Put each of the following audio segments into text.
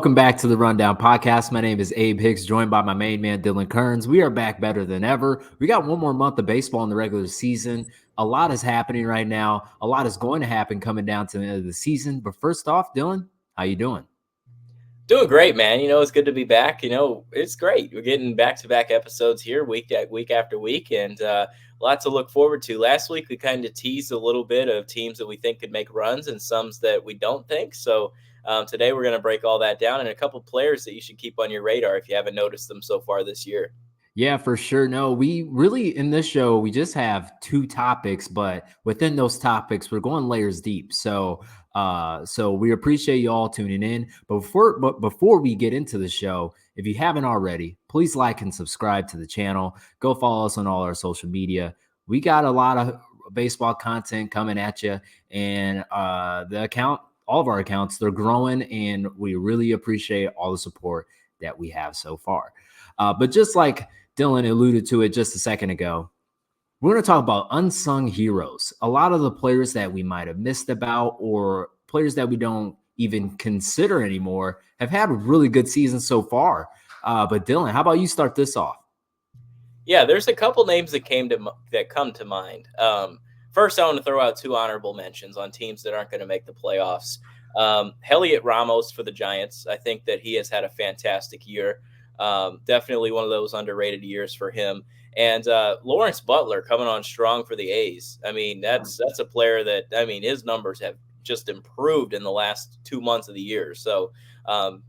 welcome back to the Rundown Podcast. My name is Abe Hicks, joined by my main man, Dylan Kearns. We are back better than ever. We got one more month of baseball in the regular season. A lot is happening right now. A lot is going to happen coming down to the end of the season. But first off, Dylan, how you doing? Doing great, man. It's good to be back. It's great. We're getting back-to-back episodes here week after week, and lots to look forward to. Last week, we kind of teased a little bit of teams that we think could make runs and some that we don't think. So today, we're going to break all that down and a couple players that you should keep on your radar if you haven't noticed them so far this year. Yeah, for sure. No, we really, in this show, we just have two topics, but within those topics, we're going layers deep. So we appreciate you all tuning in. But before we get into the show, if you haven't already, please like and subscribe to the channel. Go follow us on all our social media. We got a lot of baseball content coming at you, and all of our accounts, they're growing, and we really appreciate all the support that we have so far. But just like Dylan alluded to it just a second ago, we're going to talk about unsung heroes. A lot of the players that we might have missed about, or players that we don't even consider anymore, have had a really good season so far. But Dylan, how about you start this off? Yeah, there's a couple names that come to mind. First, I want to throw out two honorable mentions on teams that aren't going to make the playoffs. Heliot Ramos for the Giants. I think that he has had a fantastic year. Definitely one of those underrated years for him. And Lawrence Butler coming on strong for the A's. I mean, that's a player that, his numbers have just improved in the last 2 months of the year. So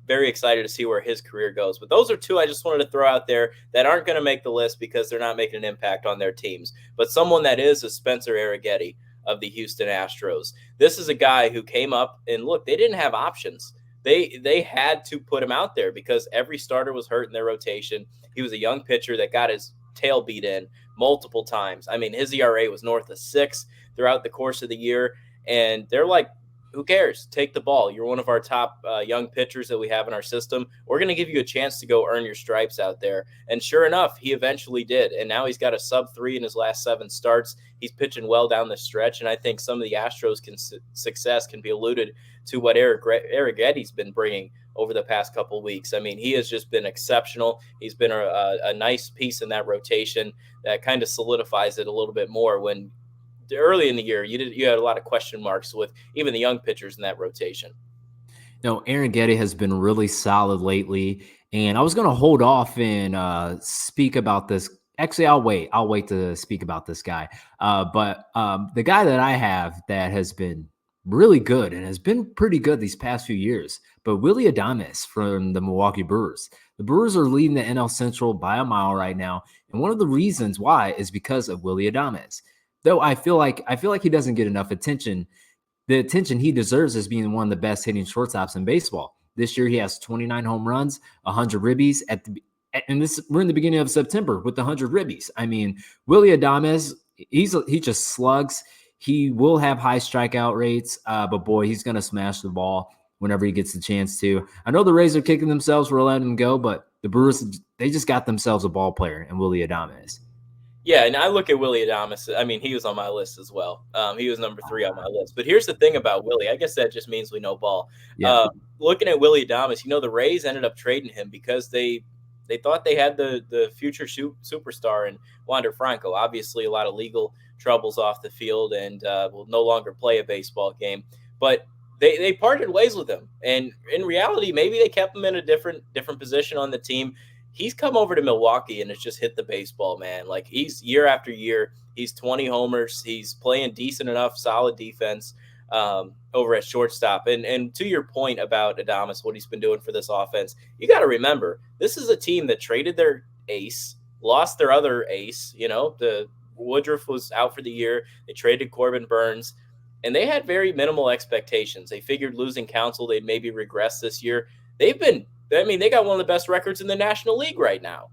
very excited to see where his career goes. But those are two I just wanted to throw out there that aren't going to make the list because they're not making an impact on their teams. But someone that is Spencer Arrighetti of the Houston Astros. This is a guy who came up and look, they didn't have options. They had to put him out there because every starter was hurt in their rotation. He was a young pitcher that got his tail beat in multiple times. I mean, his ERA was north of 6 throughout the course of the year. And they're like, who cares? Take the ball. You're one of our top young pitchers that we have in our system. We're going to give you a chance to go earn your stripes out there. And sure enough, he eventually did. And now he's got a sub-3 in his last 7 starts. He's pitching well down the stretch. And I think some of the Astros' success can be alluded to what Arrighetti's been bringing over the past couple of weeks. I mean, he has just been exceptional. He's been a nice piece in that rotation that kind of solidifies it a little bit more when early in the year, you had a lot of question marks with even the young pitchers in that rotation. No, Arrighetti has been really solid lately, and I was going to hold off and speak about this. Actually, I'll wait to speak about this guy. But the guy that I have that has been really good and has been pretty good these past few years, but Willy Adames from the Milwaukee Brewers. The Brewers are leading the NL Central by a mile right now, and one of the reasons why is because of Willy Adames. Though I feel like he doesn't get enough attention. The attention he deserves as being one of the best hitting shortstops in baseball. This year he has 29 home runs, 100 ribbies we're in the beginning of September with the 100 ribbies. I mean, Willy Adames, he just slugs. He will have high strikeout rates, but boy, he's going to smash the ball whenever he gets the chance to. I know the Rays are kicking themselves for letting him go, but the Brewers, they just got themselves a ball player in Willy Adames. Yeah, and I look at Willy Adames. I mean, he was on my list as well. He was number 3 on my list. But here's the thing about Willy. I guess that just means we know ball. Yeah. Looking at Willy Adames, the Rays ended up trading him because they thought they had the future superstar in Wander Franco. Obviously, a lot of legal troubles off the field and will no longer play a baseball game. But they parted ways with him. And in reality, maybe they kept him in a different position on the team. He's come over to Milwaukee and has just hit the baseball, man. Like, he's year after year, he's 20 homers. He's playing decent enough, solid defense over at shortstop. And to your point about Adames, what he's been doing for this offense, you got to remember, this is a team that traded their ace, lost their other ace. The Woodruff was out for the year. They traded Corbin Burns, and they had very minimal expectations. They figured losing Counsell, they'd maybe regress this year. They got one of the best records in the National League right now.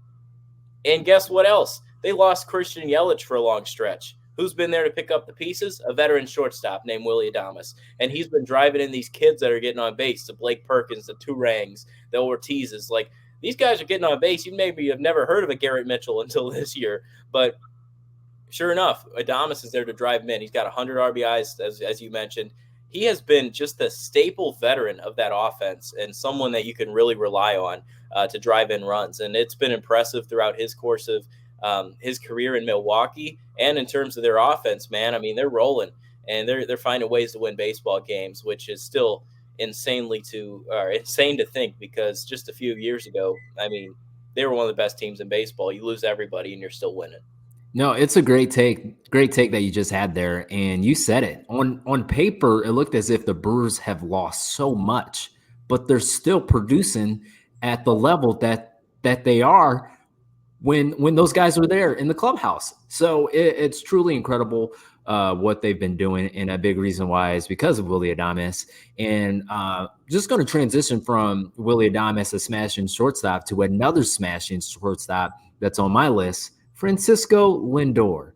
And guess what else? They lost Christian Yelich for a long stretch. Who's been there to pick up the pieces? A veteran shortstop named Willy Adames. And he's been driving in these kids that are getting on base, the Blake Perkins, the Turangs, the Ortizes. Like, these guys are getting on base. You maybe have never heard of a Garrett Mitchell until this year. But sure enough, Adames is there to drive them in. He's got 100 RBIs, as you mentioned. he has been just the staple veteran of that offense and someone that you can really rely on to drive in runs. And it's been impressive throughout his course of his career in Milwaukee and in terms of their offense, man. I mean, they're rolling and they're finding ways to win baseball games, which is still insane to think because just a few years ago, I mean, they were one of the best teams in baseball. You lose everybody and you're still winning. No, it's a great take. Great take that you just had there. And you said it. On paper, it looked as if the Brewers have lost so much, but they're still producing at the level that they are when those guys are there in the clubhouse. So it's truly incredible what they've been doing, and a big reason why is because of Willy Adames. And just going to transition from Willy Adames, a smashing shortstop, to another smashing shortstop that's on my list, Francisco Lindor.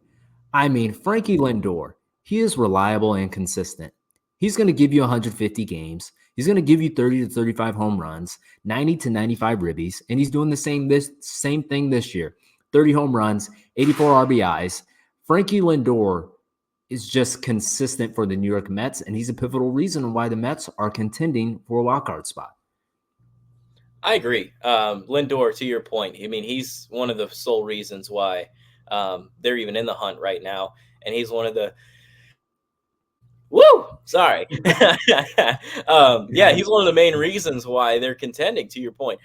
I mean, Frankie Lindor, he is reliable and consistent. He's going to give you 150 games. He's going to give you 30 to 35 home runs, 90 to 95 ribbies, and he's doing the same thing this year. 30 home runs, 84 RBIs. Frankie Lindor is just consistent for the New York Mets, and he's a pivotal reason why the Mets are contending for a wild card spot. I agree. Lindor, to your point, I mean, he's one of the sole reasons why they're even in the hunt right now. And he's one of the sorry. Yeah, he's one of the main reasons why they're contending, to your point.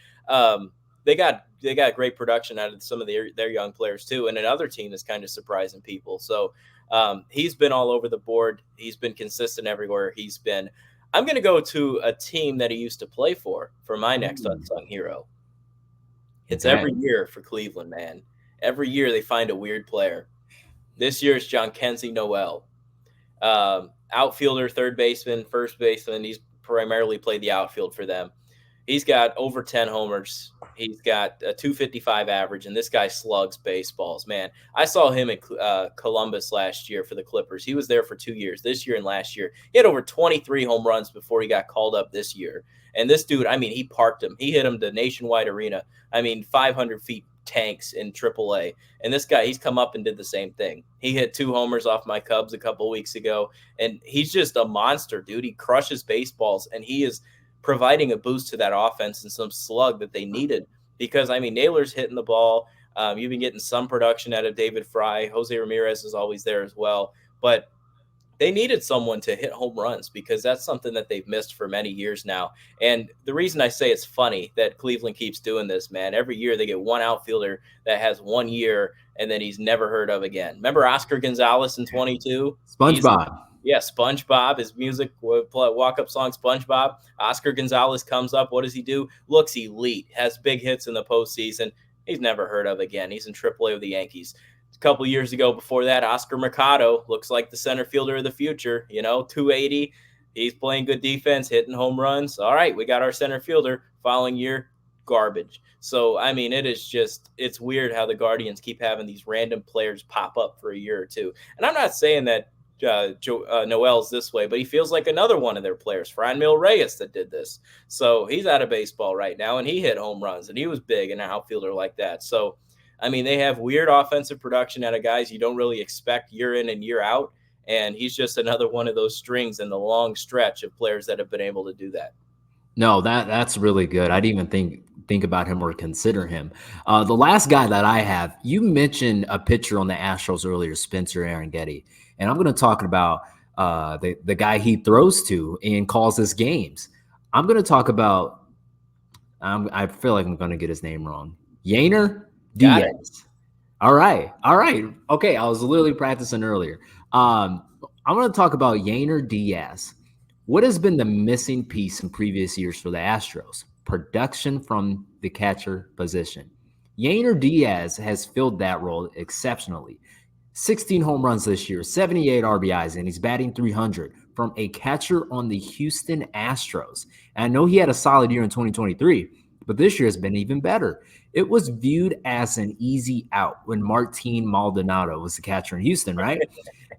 They got great production out of some of their young players too. And another team is kind of surprising people. So he's been all over the board. He's been consistent everywhere he's been. I'm going to go to a team that he used to play for my next unsung hero. It's every year for Cleveland, man. Every year they find a weird player. This year it's Jhonkensy Noel. Outfielder, third baseman, first baseman. He's primarily played the outfield for them. He's got over 10 homers. He's got a 255 average, and this guy slugs baseballs, man. I saw him in Columbus last year for the Clippers. He was there for 2 years, this year and last year. He had over 23 home runs before he got called up this year. And this dude, I mean, he parked him. He hit him to Nationwide Arena. I mean, 500 feet tanks in AAA. And this guy, he's come up and did the same thing. He hit 2 homers off my Cubs a couple weeks ago, and he's just a monster, dude. He crushes baseballs, and he is providing a boost to that offense and some slug that they needed because, I mean, Naylor's hitting the ball. You've been getting some production out of David Fry. Jose Ramirez is always there as well. But they needed someone to hit home runs because that's something that they've missed for many years now. And the reason I say it's funny that Cleveland keeps doing this, man, every year they get one outfielder that has 1 year and then he's never heard of again. Remember Oscar Gonzalez in 22? SpongeBob. Yeah, SpongeBob, his music, walk-up song, SpongeBob. Oscar Gonzalez comes up. What does he do? Looks elite, has big hits in the postseason. He's never heard of again. He's in AAA with the Yankees. A couple years ago before that, Oscar Mercado looks like the center fielder of the future, 280. He's playing good defense, hitting home runs. All right, we got our center fielder. Following year, garbage. So, I mean, it's weird how the Guardians keep having these random players pop up for a year or two. And I'm not saying that Noel's this way, but he feels like another one of their players, Franmil Reyes, that did this. So he's out of baseball right now, and he hit home runs, and he was big in an outfielder like that. So, I mean, they have weird offensive production out of guys you don't really expect year in and year out, and he's just another one of those strings in the long stretch of players that have been able to do that. No, that's really good. I didn't even think about him or consider him. The last guy that I have, you mentioned a pitcher on the Astros earlier, Spencer Arrighetti. And I'm going to talk about the guy he throws to and calls his games. I'm going to talk about, I feel like I'm going to get his name wrong. Yainer Diaz. All right. Okay, I was literally practicing earlier. I'm going to talk about Yainer Diaz. What has been the missing piece in previous years for the Astros? Production from the catcher position. Yainer Diaz has filled that role exceptionally. 16 home runs this year, 78 RBIs, and he's batting 300 from a catcher on the Houston Astros. And I know he had a solid year in 2023, but this year has been even better. It was viewed as an easy out when Martin Maldonado was the catcher in Houston, right?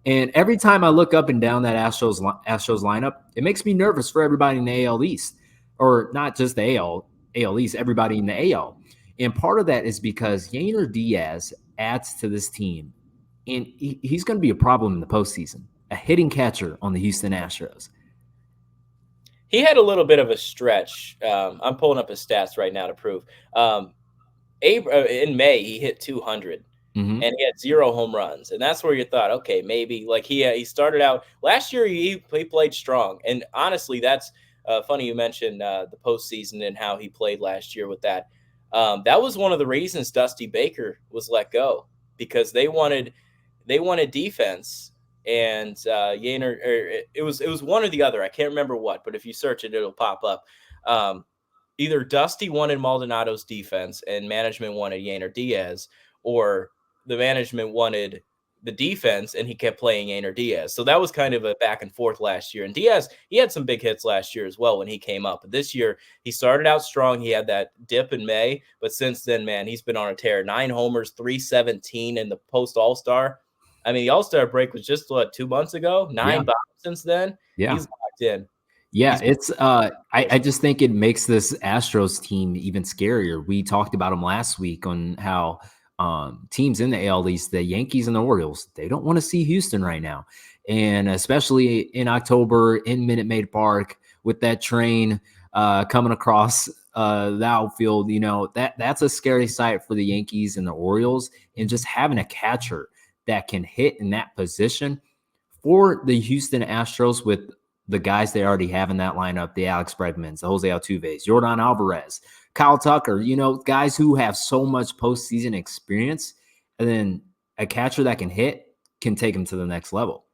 And every time I look up and down that Astros lineup, it makes me nervous for everybody in the AL East, or not just the AL East, everybody in the AL. And part of that is because Yainer Diaz adds to this team. And he's going to be a problem in the postseason, a hitting catcher on the Houston Astros. He had a little bit of a stretch. I'm pulling up his stats right now to prove. Abe, in May, he hit 200. Mm-hmm. And he had 0 home runs, and that's where you thought, okay, maybe like he started out last year. He played strong, and honestly, that's funny you mentioned the postseason and how he played last year with that. That was one of the reasons Dusty Baker was let go because they wanted defense, and Yainer, or it was one or the other. I can't remember what, but if you search it, it'll pop up. Um, Either Dusty wanted Maldonado's defense and management wanted Yainer Diaz, or the management wanted the defense and he kept playing Yainer Diaz. So that was kind of a back and forth last year. And Diaz, he had some big hits last year as well when he came up. But this year, he started out strong. He had that dip in May. But since then, man, he's been on a tear. 9 homers, 317 in the post All-Star. I mean, the All-Star break was just, 2 months ago? 9 Yeah. bombs since then. Yeah. He's locked in. Yeah, it's I just think it makes this Astros team even scarier. We talked about them last week on how teams in the AL East, the Yankees and the Orioles, they don't want to see Houston right now. And especially in October in Minute Maid Park with that train coming across the outfield, that's a scary sight for the Yankees and the Orioles. And just having a catcher that can hit in that position for the Houston Astros with the guys they already have in that lineup, the Alex Bregmans, the Jose Altuves, Jordan Alvarez, Kyle Tucker, guys who have so much postseason experience, and then a catcher that can hit can take them to the next level.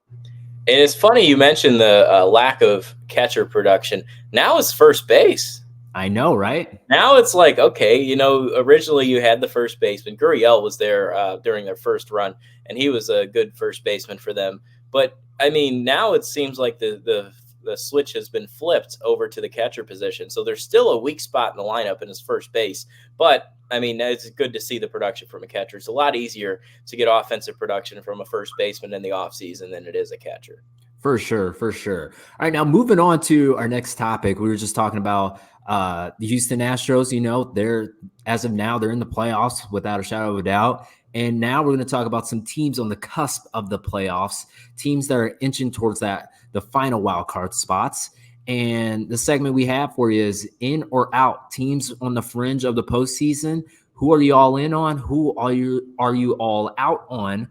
And it's funny you mentioned the lack of catcher production. Now it's first base. I know, right? Now it's like, okay, originally you had the first baseman. Gurriel was there during their first run, and he was a good first baseman for them. But, I mean, now it seems like the switch has been flipped over to the catcher position. So there's still a weak spot in the lineup in his first base. But, I mean, it's good to see the production from a catcher. It's a lot easier to get offensive production from a first baseman in the offseason than it is a catcher. For sure, for sure. All right, now moving on to our next topic. We were just talking about the Houston Astros. They're, as of now, they're in the playoffs without a shadow of a doubt. And now we're going to talk about some teams on the cusp of the playoffs, teams that are inching towards the final wild card spots. And the segment we have for you is in or out, teams on the fringe of the postseason. Who are you all in on? Who are you all out on?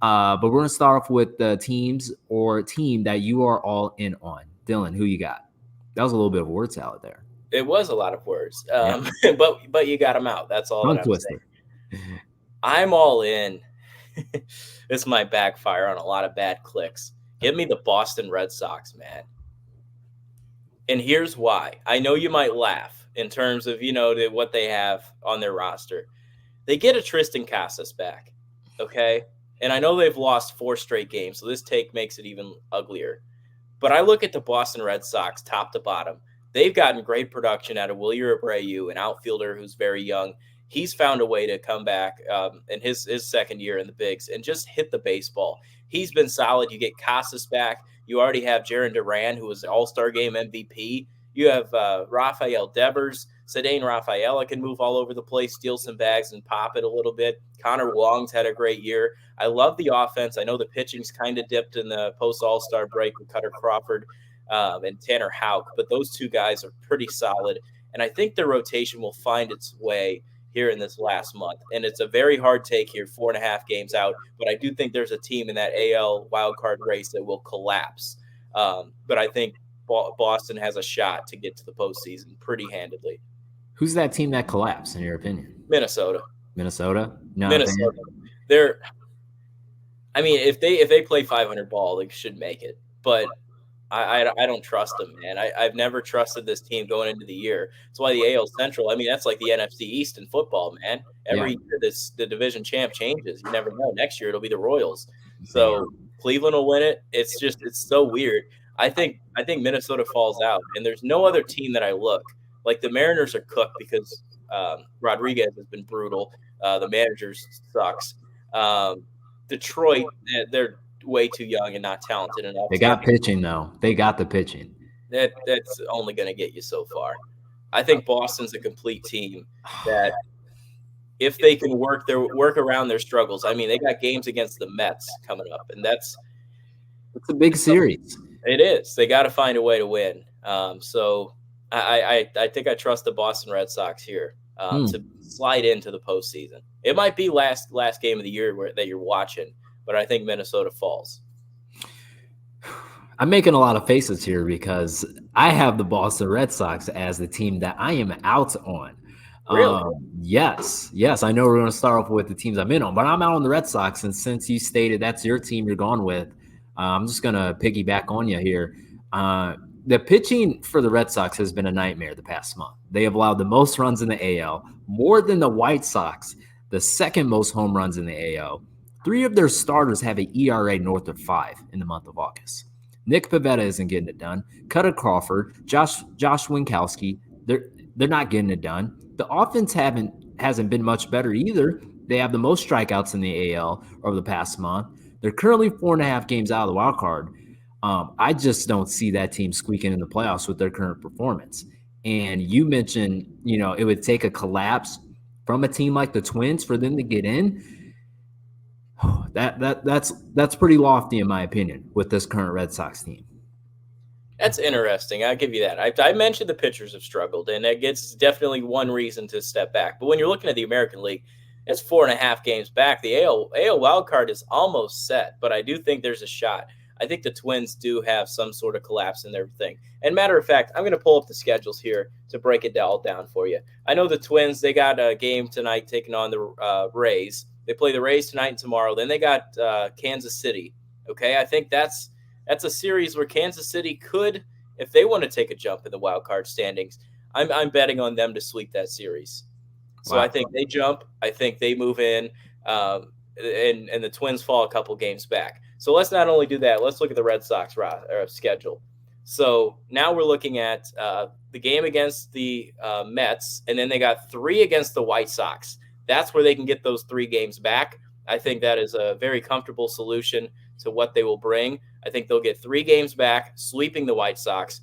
But we're going to start off with the teams or team that you are all in on. Dylan, who you got? That was a little bit of a word salad there. It was a lot of words, but you got them out. That's all that I'm saying. I'm all in. This might backfire on a lot of bad clicks. Give me the Boston Red Sox, man. And here's why. I know you might laugh in terms of, what they have on their roster. They get a Tristan Casas back, okay? And I know they've lost 4 straight games, so this take makes it even uglier. But I look at the Boston Red Sox top to bottom. They've gotten great production out of Wilyer Abreu, an outfielder who's very young. He's found a way to come back in his second year in the bigs and just hit the baseball. He's been solid. You get Casas back. You already have Jaron Duran, who was the All-Star Game MVP. You have Rafael Devers. Cedane Rafaela can move all over the place, steal some bags, and pop it a little bit. Connor Wong's had a great year. I love the offense. I know the pitching's kind of dipped in the post-All-Star break with Cutter Crawford and Tanner Houck, but those 2 guys are pretty solid. And I think the rotation will find its way here in this last month. And it's a very hard take here, 4.5 games out. But I do think there's a team in that AL wildcard race that will collapse. But I think Boston has a shot to get to the postseason pretty handedly. Who's that team that collapsed, in your opinion? Minnesota. Minnesota? No, Minnesota. They're. I mean, if they play 500 ball, they should make it. But I don't trust them, man. I've never trusted this team going into the year. That's why the AL Central, I mean, that's like the NFC East in football, man. Every year the division champ changes. You never know. Next year it'll be the Royals. So Cleveland will win it. It's so weird. I think Minnesota falls out, and there's no other team that I look. Like the Mariners are cooked because Rodriguez has been brutal. The manager sucks. Detroit, they're way too young and not talented enough. They got pitching, though. They got the pitching. That's only going to get you so far. I think Boston's a complete team that if they can work around their struggles. I mean, they got games against the Mets coming up, and it's a big series. It is. They got to find a way to win. So I think I trust the Boston Red Sox here to slide into the postseason. It might be last game of the year that you're watching, but I think Minnesota falls. I'm making a lot of faces here because I have the Boston Red Sox as the team that I am out on. Really? Yes. I know we're going to start off with the teams I'm in on, but I'm out on the Red Sox. And since you stated that's your team you're going with, I'm just going to piggyback on you here. The pitching for the Red Sox has been a nightmare the past month. They have allowed the most runs in the AL, more than the White Sox, the second most home runs in the AL. 3 of their starters have an ERA north of 5 in the month of August. Nick Pivetta isn't getting it done. Cutter Crawford, Josh Winkowski, they're not getting it done. The offense hasn't been much better either. They have the most strikeouts in the AL over the past month. They're currently 4.5 games out of the wild card. I just don't see that team squeaking in the playoffs with their current performance. And you mentioned, it would take a collapse from a team like the Twins for them to get in. That's pretty lofty in my opinion with this current Red Sox team. That's interesting. I'll give you that. I mentioned the pitchers have struggled, and it's definitely one reason to step back. But when you're looking at the American League, it's 4.5 games back. The AL wildcard is almost set, but I do think there's a shot. I think the Twins do have some sort of collapse in their thing. And matter of fact, I'm going to pull up the schedules here to break it all down for you. I know the Twins, they got a game tonight taking on the Rays. They play the Rays tonight and tomorrow. Then they got Kansas City. Okay, I think that's a series where Kansas City could, if they want to take a jump in the wild card standings, I'm betting on them to sweep that series. So wow. I think they jump. I think they move in, and the Twins fall a couple games back. So let's not only do that. Let's look at the Red Sox schedule. So now we're looking at the game against the Mets, and then they got 3 against the White Sox. That's where they can get those 3 games back. I think that is a very comfortable solution to what they will bring. I think they'll get 3 games back, sweeping the White Sox.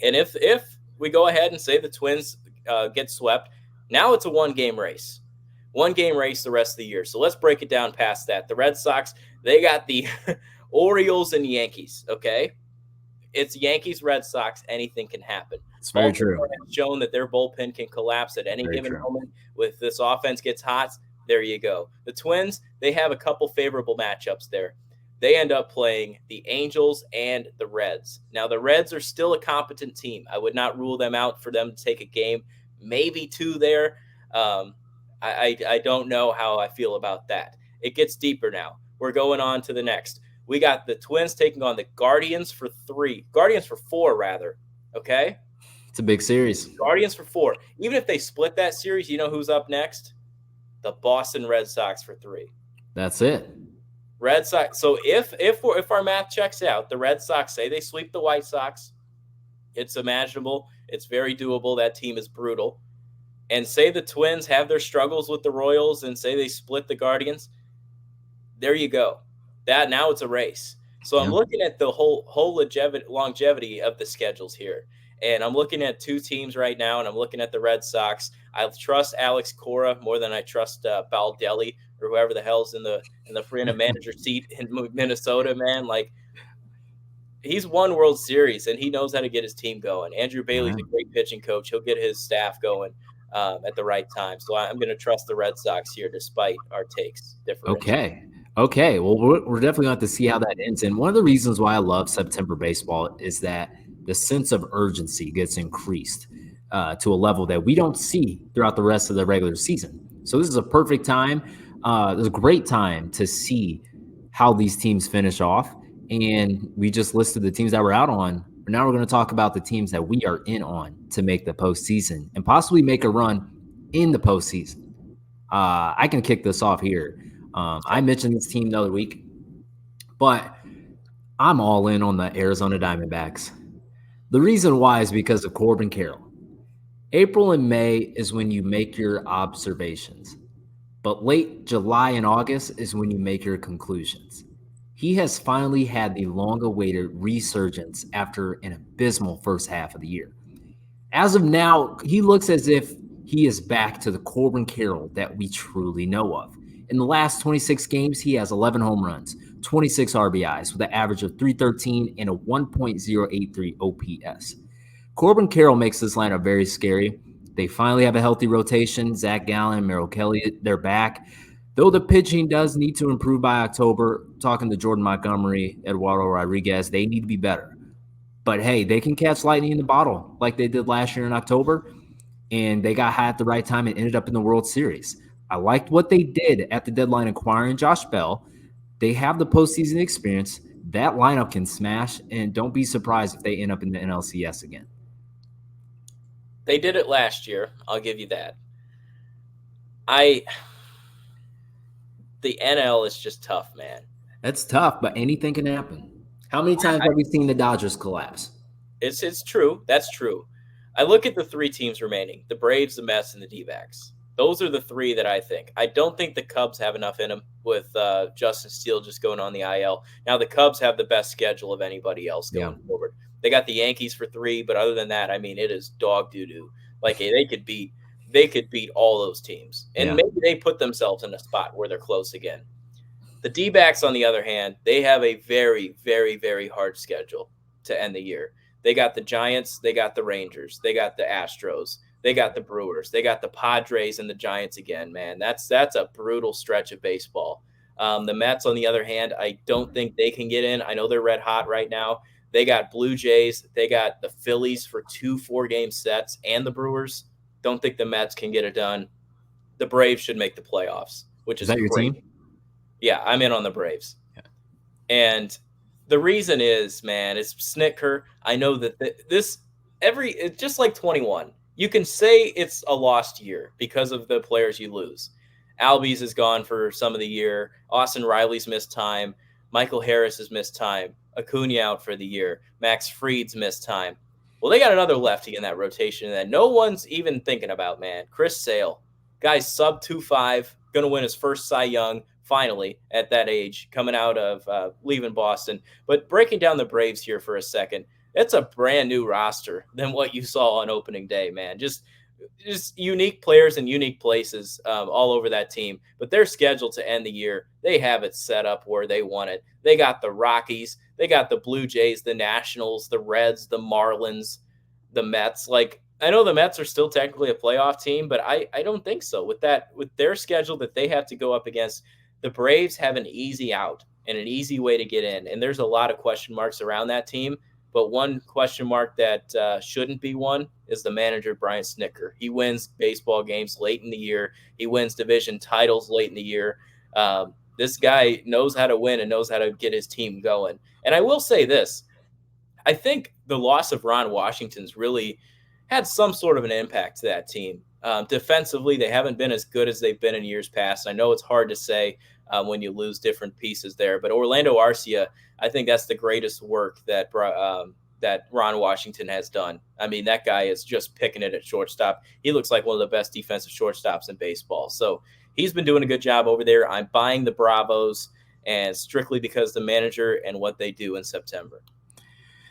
And if we go ahead and say the Twins get swept, now it's a 1-game race. 1-game race the rest of the year. So let's break it down past that. The Red Sox, they got the Orioles and Yankees, okay? It's Yankees, Red Sox. Anything can happen. It's very true. Has shown that their bullpen can collapse at any given moment. With this offense gets hot, there you go. The Twins, they have a couple favorable matchups there. They end up playing the Angels and the Reds. Now, the Reds are still a competent team. I would not rule them out for them to take a game, maybe 2 there. I don't know how I feel about that. It gets deeper now. We're going on to the next. We got the Twins taking on the Guardians for 4, rather. Okay? It's a big series. Guardians for 4. Even if they split that series, you know who's up next? The Boston Red Sox for 3. That's it. Red Sox. So if our math checks out, the Red Sox say they sweep the White Sox. It's imaginable. It's very doable. That team is brutal. And say the Twins have their struggles with the Royals and say they split the Guardians. There you go. That now it's a race. So I'm looking at the whole longevity of the schedules here. And I'm looking at 2 teams right now, and I'm looking at the Red Sox. I trust Alex Cora more than I trust Baldelli or whoever the hell's in the freaking manager seat in Minnesota, man. Like, he's won World Series, and he knows how to get his team going. Andrew Bailey's a great pitching coach. He'll get his staff going at the right time. So I'm going to trust the Red Sox here despite our takes. Okay. Well, we're definitely going to have to see how that ends. And one of the reasons why I love September baseball is that the sense of urgency gets increased to a level that we don't see throughout the rest of the regular season. So this is a perfect time. It's a great time to see how these teams finish off. And we just listed the teams that we're out on. But now we're going to talk about the teams that we are in on to make the postseason and possibly make a run in the postseason. I can kick this off here. I mentioned this team the other week, but I'm all in on the Arizona Diamondbacks. The reason why is because of Corbin Carroll. April and May is when you make your observations, but late July and August is when you make your conclusions. He has finally had the long-awaited resurgence after an abysmal first half of the year. As of now, he looks as if he is back to the Corbin Carroll that we truly know of. In the last 26 games, he has 11 home runs, 26 RBIs with an average of .313 and a 1.083 OPS. Corbin Carroll makes this lineup very scary. They finally have a healthy rotation. Zach Gallen, Merrill Kelly, they're back. Though the pitching does need to improve by October, talking to Jordan Montgomery, Eduardo Rodriguez, they need to be better. But hey, they can catch lightning in the bottle like they did last year in October, and they got hot at the right time and ended up in the World Series. I liked what they did at the deadline acquiring Josh Bell. They have the postseason experience. That lineup can smash, and don't be surprised if they end up in the NLCS again. They did it last year. I'll give you that. The NL is just tough, man. That's tough, but anything can happen. How many times have we seen the Dodgers collapse? It's true. That's true. I look at the three teams remaining: the Braves, the Mets, and the D-backs. Those are the three that I think. I don't think the Cubs have enough in them with Justin Steele just going on the IL. Now, the Cubs have the best schedule of anybody else going forward. They got the Yankees for 3, but other than that, I mean, it is dog doo-doo. Like, they could beat all those teams. And maybe they put themselves in a spot where they're close again. The D-backs, on the other hand, they have a very, very, very hard schedule to end the year. They got the Giants, they got the Rangers, they got the Astros, they got the Brewers, they got the Padres and the Giants again, man. That's a brutal stretch of baseball. The Mets, on the other hand, I don't think they can get in. I know they're red hot right now. They got Blue Jays, they got the Phillies for 2 4-game sets, and the Brewers. Don't think the Mets can get it done. The Braves should make the playoffs, which is that your great. team? Yeah, I'm in on the Braves. Yeah. And the reason is, man, it's Snitker. I know that it's just like 21. You can say it's a lost year because of the players you lose. Albies is gone for some of the year. Austin Riley's missed time. Michael Harris has missed time. Acuna out for the year. Max Fried's missed time. Well, they got another lefty in that rotation that no one's even thinking about, man. Chris Sale. Guy's sub 2.5, going to win his first Cy Young finally at that age, coming out of leaving Boston. But breaking down the Braves here for a second, it's a brand new roster than what you saw on opening day, man. Just unique players in unique places all over that team. But they're scheduled to end the year. They have it set up where they want it. They got the Rockies. They got the Blue Jays, the Nationals, the Reds, the Marlins, the Mets. Like, I know the Mets are still technically a playoff team, but I don't think so. With their schedule that they have to go up against, the Braves have an easy out and an easy way to get in. And there's a lot of question marks around that team. But one question mark that shouldn't be one is the manager, Brian Snitker. He wins baseball games late in the year. He wins division titles late in the year. This guy knows how to win and knows how to get his team going. And I will say this. I think the loss of Ron Washington's really had some sort of an impact to that team. Defensively, they haven't been as good as they've been in years past. I know it's hard to say when you lose different pieces there, but Orlando Arcia, I think that's the greatest work that Ron Washington has done. I mean, that guy is just picking it at shortstop. He looks like one of the best defensive shortstops in baseball. So he's been doing a good job over there. I'm buying the Bravos, and strictly because the manager and what they do in September.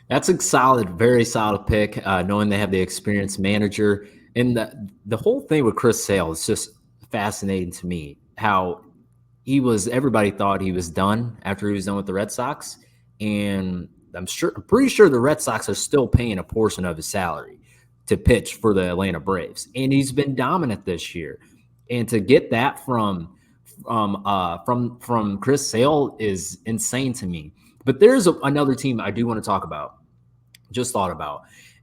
That's a solid, very solid pick, knowing they have the experienced manager. And the whole thing with Chris Sale is just fascinating to me, how everybody thought he was done after he was done with the Red Sox. And I'm pretty sure the Red Sox are still paying a portion of his salary to pitch for the Atlanta Braves. And he's been dominant this year. And to get that from Chris Sale is insane to me. But there's another team I do want to talk about, just thought about.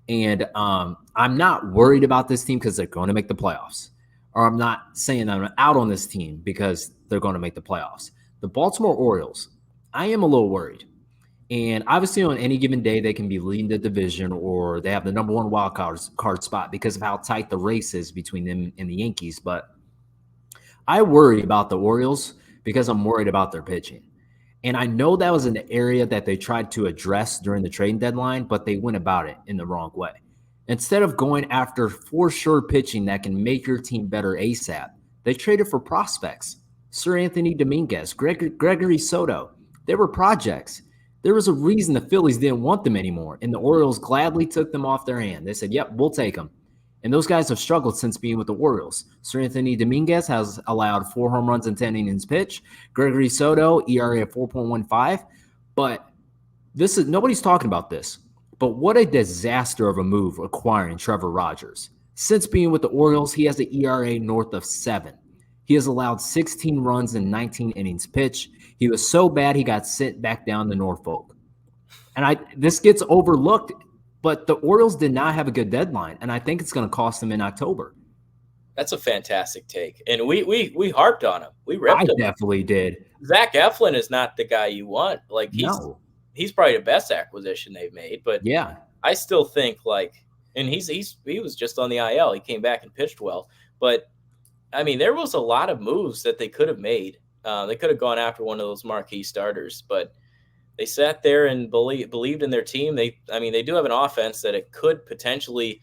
And I'm not worried about this team because they're going to make the playoffs. Or I'm not saying I'm out on this team because they're going to make the playoffs. The Baltimore Orioles, I am a little worried. And obviously on any given day, they can be leading the division or they have the number one wild card spot because of how tight the race is between them and the Yankees. But I worry about the Orioles because I'm worried about their pitching. And I know that was an area that they tried to address during the trading deadline, but they went about it in the wrong way. Instead of going after for sure pitching that can make your team better ASAP, they traded for prospects. Sir Anthony Dominguez, Gregory Soto. They were projects. There was a reason the Phillies didn't want them anymore, and the Orioles gladly took them off their hand. They said, yep, we'll take them. And those guys have struggled since being with the Orioles. Sir Anthony Dominguez has allowed 4 home runs in 10 innings pitched. Gregory Soto, ERA of 4.15. But nobody's talking about this. But what a disaster of a move acquiring Trevor Rogers. Since being with the Orioles, he has an ERA north of 7. He has allowed 16 runs in 19 innings pitched. He was so bad he got sent back down to Norfolk. And this gets overlooked, but the Orioles did not have a good deadline, and I think it's going to cost them in October. That's a fantastic take, and we harped on him. We ripped him. I definitely did. Zach Eflin is not the guy you want. Like he's probably the best acquisition they've made, but yeah, I still think and he was just on the IL. He came back and pitched well, but I mean there was a lot of moves that they could have made. They could have gone after one of those marquee starters, but they sat there and believed in their team. They do have an offense that it could potentially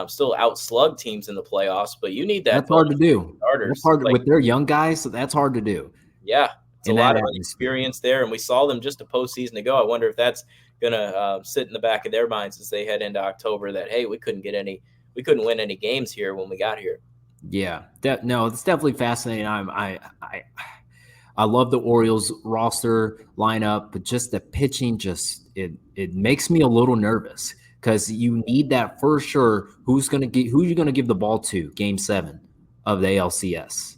still outslug teams in the playoffs, but you need that. That's hard to do. Starters. That's hard with their young guys. So that's hard to do. Yeah, it's a lot of experience there, and we saw them just a postseason ago. I wonder if that's gonna sit in the back of their minds as they head into October. That hey, we couldn't win any games here when we got here. Yeah, no, it's definitely fascinating. I love the Orioles roster lineup, but just the pitching, it makes me a little nervous because you need that for sure. Who you gonna give the ball to? Game 7 of the ALCS.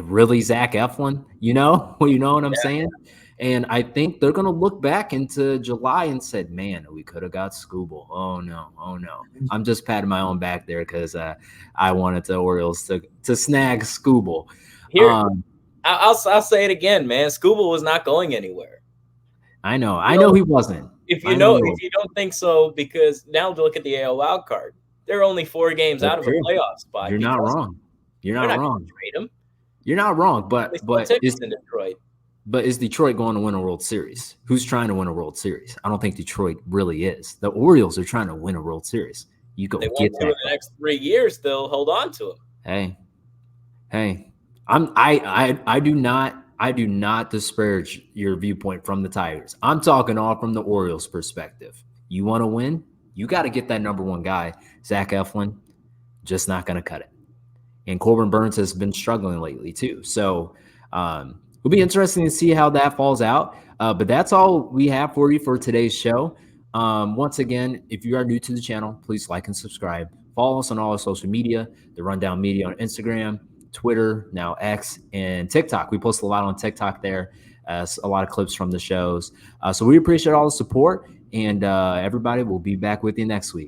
Really, Zach Eflin? You know what I'm saying? And I think they're gonna look back into July and said, "Man, we could have got Skubal. Oh no." I'm just patting my own back there because I wanted the Orioles to snag Skubal. Here, I'll say it again, man. Skubal was not going anywhere. I know he wasn't. If you don't think so, because now look at the AL wild card. They're only 4 games out of a playoff spot. You're not wrong. You're not wrong. Trade him. You're not wrong, but is in Detroit. But is Detroit going to win a World Series? Who's trying to win a World Series? I don't think Detroit really is. The Orioles are trying to win a World Series. You go get that. In the next 3 years, they'll hold on to him. Hey, I do not disparage your viewpoint from the Tigers. I'm talking all from the Orioles' perspective. You want to win? You got to get that number 1 guy, Zach Eflin. Just not going to cut it. And Corbin Burns has been struggling lately too. So it'll be interesting to see how that falls out. But that's all we have for you for today's show. Once again, if you are new to the channel, please like and subscribe. Follow us on all our social media, The Rundown Media on Instagram, Twitter, now X, and TikTok. We post a lot on TikTok there, a lot of clips from the shows. So we appreciate all the support, and everybody will be back with you next week.